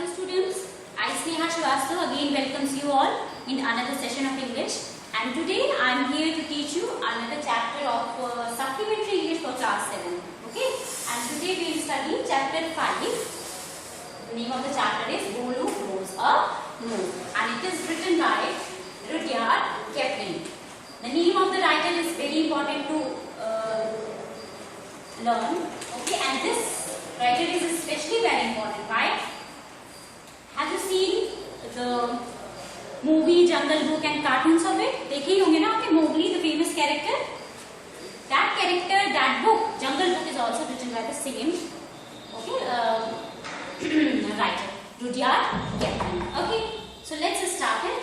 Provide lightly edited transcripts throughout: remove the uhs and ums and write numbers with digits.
Hello students, I Sneha Srivastava again welcomes you all in another session of English, and today I am here to teach you another chapter of supplementary English for class 7. Okay, and today we will study chapter 5. The name of the chapter is Golu Grows a Nose, and it is written by Rudyard Kipling. The name of the title is very important to learn. Okay, and this writer is especially very important. Why? Have you seen the movie Jungle Book and cartoons of it? देखे ही होंगे ना आपने Mowgli, the famous character. That character, that book, Jungle Book, is also written by the same writer, Rudyard Kipling. Okay, so let's start it.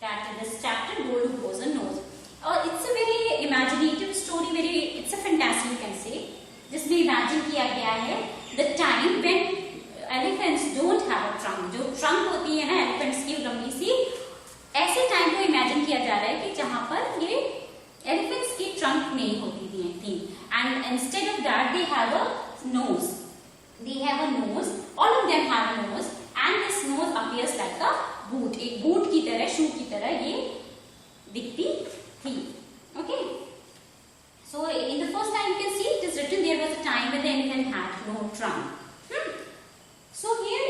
That this chapter, Golu Grows a Nose. It's a very imaginative story. It's a fantasy, you can say. जिसमें imagine किया गया है the time when elephants don't have a trunk. जो trunk होती है ना elephants की लंबी सी, ऐसे टाइम को इमेजिन किया जा रहा है कि जहां पर ये elephants की trunk नहीं होती थी, and instead of that they have a nose. They have a nose. All of them have a nose, and this nose appears like a boot. एक boot की तरह, shoe की तरह ये दिखती थी. Okay. So in the first line you can see it is written there was a time when the elephant had no trunk. So here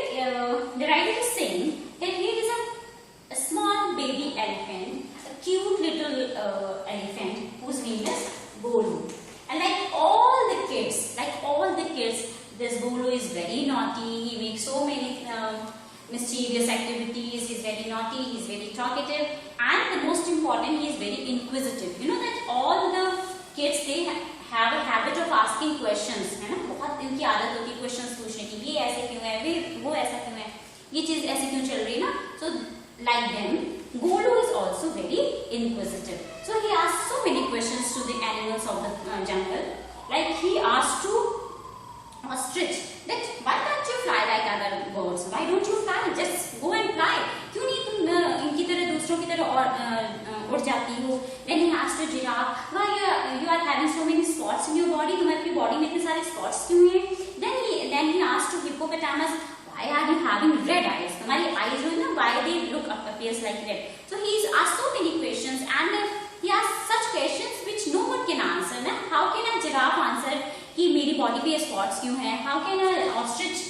the writer is saying that here is a small baby elephant, a cute little elephant whose name is Golu. And like all the kids, this Golu is very naughty. He makes so many mischievous activities. He's very naughty. He's very talkative, and the most important, he is very inquisitive. You know that all the kids they have a habit of asking questions, है ना? बहुत इनकी आदत होती है questions पूछने की. ये ऐसे क्यों है? वो ऐसा क्यों है? ये चीज ऐसे क्यों चल रही है ना? So like them, Golu is also very inquisitive. So he asks so many questions to the animals of the jungle. Like he asked to ostrich that why can't you fly like other birds? Why don't you fly? Just go and fly. क्यों नहीं तुम इनकी तरह दूसरों की तरह और उड़ जाती हो? Then he asked a giraffe, why you are having so many spots in your body? तुम्हारी अपनी body में इतने सारे spots क्यों हैं? Then he asked to hippopotamus, why are you having red eyes? तुम्हारी eyes जो है ना, why they look appears like red? So he's asked so many questions, and he asked such questions which no one can answer. ना? How can a giraffe answer कि मेरी body पे spots क्यों हैं? How can a ostrich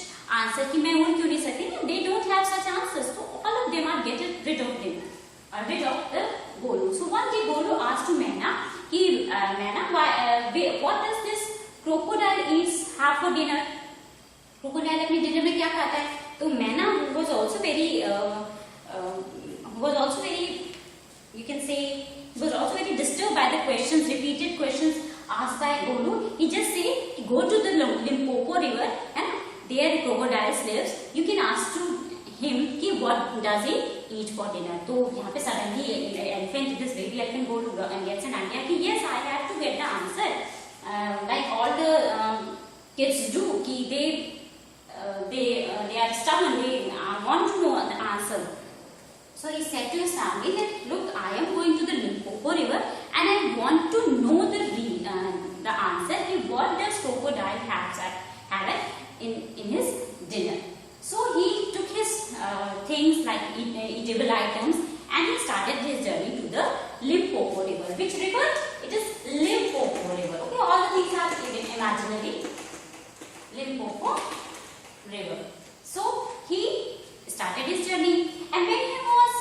answer कि मैं उड़ क्यों नहीं सकती? They don't have such answers. So all of them are getting rid of them, rid of the Golu. So one day Golu asked to Maina, कि Maina, what does this crocodile eats have for dinner? Crocodile अपने dinner में क्या खाता है? तो Maina, who was also very, you can say, was also very disturbed by the questions, repeated questions asked by Golu. He just said, go to the Limpopo river and there crocodiles lives. You can ask to him कि what does he eat for dinner. तो यहाँ पे suddenly elephant, this baby elephant Golu gets an idea कि yes, I have to get the answer. Like all the kids do, कि they are stubborn. They want to know the answer. So he said to his family that look, I am going to the Limpopo river and I want to know the answer. What does crocodile have in his dinner? So he took his things like eatable items and he started his journey to the Limpopo river. Which river? It is Limpopo river. Okay, all the things are imaginary. Limpopo river. So he started his journey, and when he was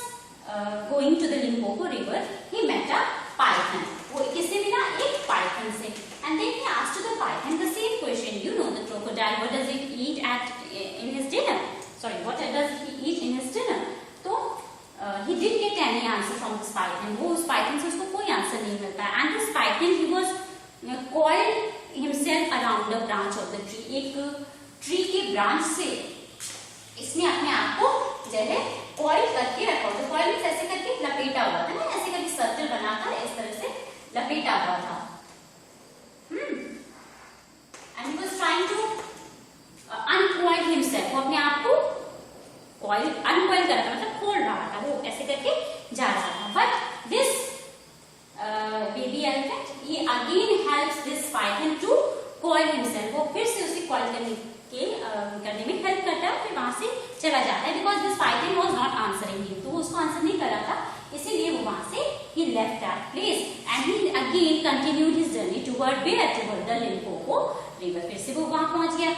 going to the Limpopo river, he met a python. वो किससे मिला? एक python से. And then he asked to the python the same question. You know the crocodile, what does it eat in his dinner? Sorry, what does he eat in his dinner? So he didn't get any answer from this python. वो उस python से उसको कोई answer नहीं मिलता. And this python, he was coiled himself around the branch of the tree. एक tree के branch से इसने अपने आप को जो है coil करके रखा था. Coil में ऐसे करके लपेटा हुआ था ना, ऐसे करके सर्कल बनाकर इस तरह से लपेटा हुआ था. And he was trying to uncoil himself. वो अपने आप को uncoil कर रहा था, मतलब खोल रहा था. वो ऐसे करके जा रहा था. But this baby elephant, he again helps this python to coil himself. वो फिर से उसे coil करने करने में हेल्प करता है, फिर वहां से चला जाता है because this Python was not answering him, तो वो उसको आंसर नहीं कर रहा था, इसीलिए वो वहां से he left that place and he again continued his journey toward the Limpopo river. फिर से वो वहां पहुंच गया.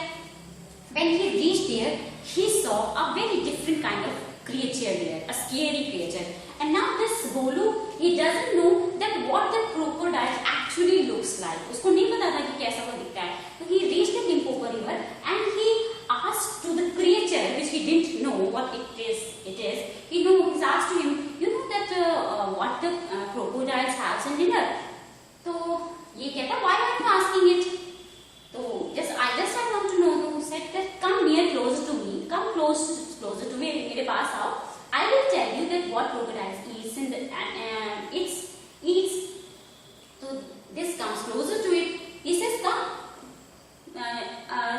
When he reached there, he saw a very different kind of creature there, a scary creature. And now this Golu, he doesn't know that what the crocodile actually looks like. उसको नहीं पता था कि कैसा वो दिखता है. So he reached the Limpopo river and he asked to the creature, which he didn't know what it is. He asked to him, you know that what the crocodiles have in dinner. तो ये कहता, why are you asking it? तो I just want to know. तो said that come near closer to me, come closer to me, मेरे पास आओ. I will tell you that what crocodiles eats in the eats. So this comes closer to it. He says come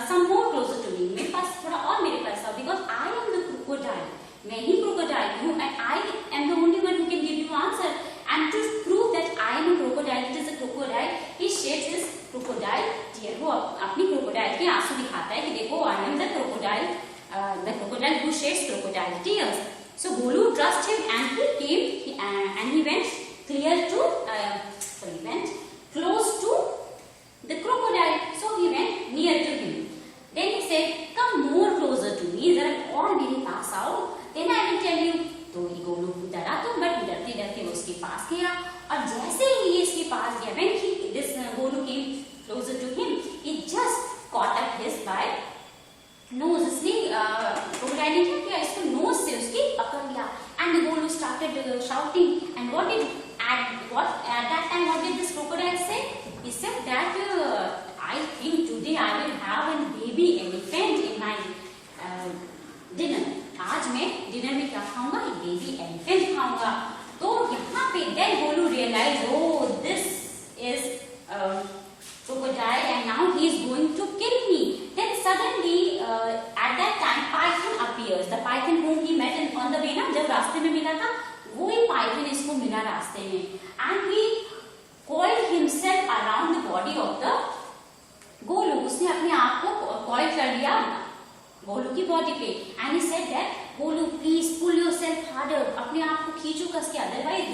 some more closer to me. मेरे पास थोड़ा और मेरे पास आओ because I am the crocodile. मैं ही crocodile हूँ and I am the only one who can give you answer. And to prove that I am a crocodile, it is a crocodile, he sheds his crocodile tear. वो अपनी crocodile के आंसू दिखाता है कि देखो I am the crocodile who sheds crocodile tears. So Golu trusted him and he came and he went close to the crocodile. So he went near to him. Then he said, come more closer to me, जरा और मेरे पास आओ. Then I will tell you. तो ये गोलू डरा तो but डरते डरते वो उसके पास गया और जैसे ही ये इसके पास गया when this Golu came closer to him, he just caught up his by nose. इसने crocodile ने क्या किया, इसको nose से उसकी पकड़ लिया and the Golu started shouting. And at that time what did this crocodile say? He said that I think today I will have a baby elephant in my dinner. आज मैं डिनर में क्या खाऊंगा, एक बेबी एलिफेंट खाऊंगा. तो यहाँ पे then Golu realized, oh this is crocodile and now he is going to kill me. Then suddenly at that time python appears, the python whom he met on the way. ना जब रास्ते में मिला था वो ही python इसको मिला रास्ते में and he coiled himself around the body of the Golu. उसने अपने आप को coil कर लिया गोलू की बॉडी पे and he said that Golu please pull yourself harder, अपने आप को खींचो कस के, otherwise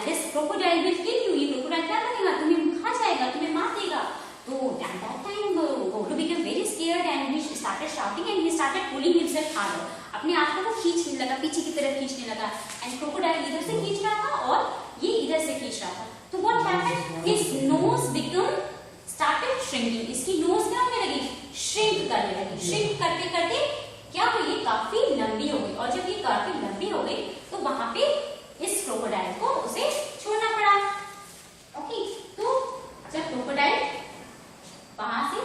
this crocodile will kill you. ये crocodile क्या करेगा, तुम्हें खा जाएगा, तुम्हें मार देगा. तो at that time Golu became very scared and he started shouting and he started pulling himself harder. अपने आप को वो खींचने लगा, पीछे की तरफ खींचने लगा and crocodile इधर से खींच रहा था और ये इधर से खींच रहा था. तो what happened, his nose started shrinking. इसकी nose क्या होने लगी, shrink करने लगी. shrink करते करते क्या हुई, काफी लंबी हो गई और जब ये काफी लंबी हो गई तो वहां पे इस क्रोकोडाइल को उसे छोड़ना पड़ा. ओके, तो जब क्रोकोडाइल वहां से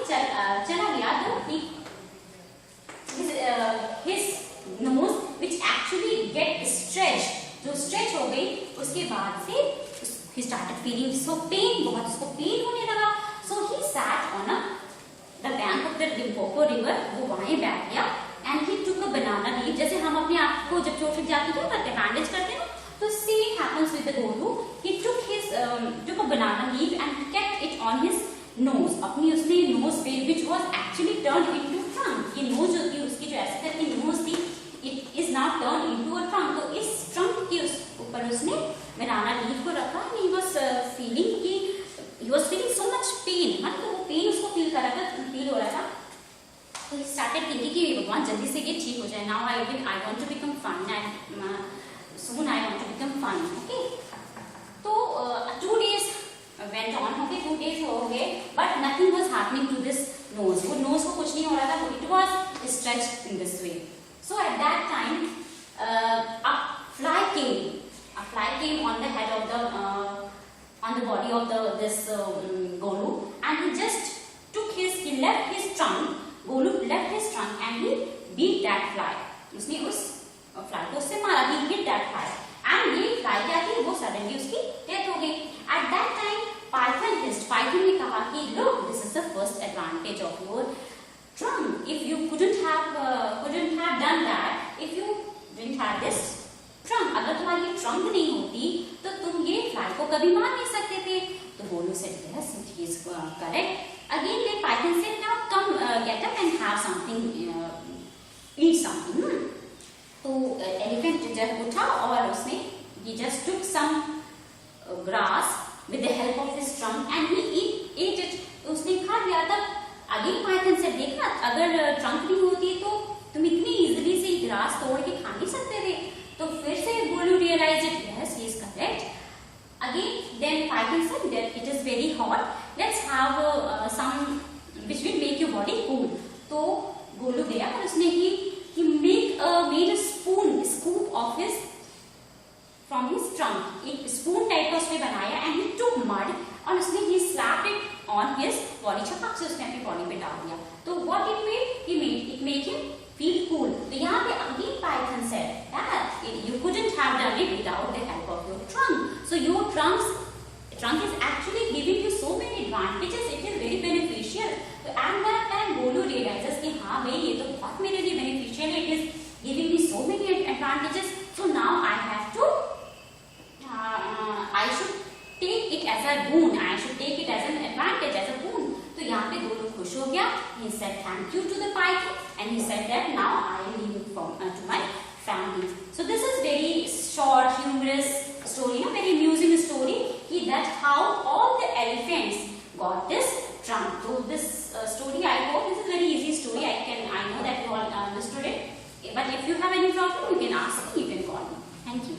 चला गया तो his nose which actually get stretched, जो stretch हो गई उसके बाद से he started feeling so pain, बहुत उसको पेन होने लगा. So he sat on the bank of the Limpopo river. वो वहीं बैठ गया and he took a banana leaf. जैसे हम अपने आप को जब चोट लग जाती है करते हैं, बैंडेज करते हैं, तो same happens with the Golu. He took a banana leaf and kept it on his nose. अपनी उसने nose पे which was actually turned into trunk. ये nose जो थी उसकी जो ऐसे करके nose थी, it is now turned into a trunk. तो इस trunk के ऊपर उसने banana leaf को रखा and he was feeling so much pain. तो वो पेन उसको फील हो रहा था. तो he started thinking कि भगवान जल्दी से ये ठीक हो जाए. Now I want to become fun and soon I want to become fun. Okay. तो 2 days went on. Okay, 2 days हो गए, but nothing was happening to this nose. वो nose को कुछ नहीं हो रहा था. It was stretched in this way. So at that time a fly came on the head of the on the body of this Golu and he left his trunk. Golu left his trunk and he beat that fly. उसने उस fly को उससे मारा. He hit that fly and ये fly क्या थी, वो suddenly उसकी death हो गई. At that time Python ने कहा कि look, this is the first advantage of your trunk. If you couldn't have done that if you didn't have this trunk, अगर तुम्हारी trunk नहीं होती तो तुम ये fly को कभी मार नहीं सकते थे. तो Golu said yes, it is correct. Again then Python said now come get up and have something he just took some grass with the help of his trunk and he ate it. तो उसने खा लिया. तब again Python से देखा, अगर trunk नहीं होती तो तुम इतनी इजीली से ग्रास तोड़ के खा नहीं सकते थे. तो फिर से Golu realize it, yes he is correct. Again, then Python said that it is very hot. Let's have some which will make your body cool. तो गोलू गया और उसने he made a scoop of his from his trunk. एक spoon type का उसने बनाया and he took mud और उसने he slapped it on his body. छपाक से उसने अपनी body पे डाल दिया. तो what it made him feel cool. तो यहाँ पे again Python said that you couldn't have done it without the help of your trunk. So your trunk is actually giving you so many advantages. It is very beneficial. So at that time Golu realizes कि हाँ भाई ये तो बहुत मेरे लिए beneficial है. It is giving me so many advantages. So now I have to I should take it as a boon. I should take it as an advantage, as a boon. तो यहाँ पे गोलू खुश हो गया. He said thank you to the Python and he said that now I am leaving to my family. So this is very short, humorous story, a very amusing story. That how all the elephants got this trunk. So this story, I hope this is a very easy story. I know that you all understood it. But if you have any problem, you can ask me. You can call me. Thank you.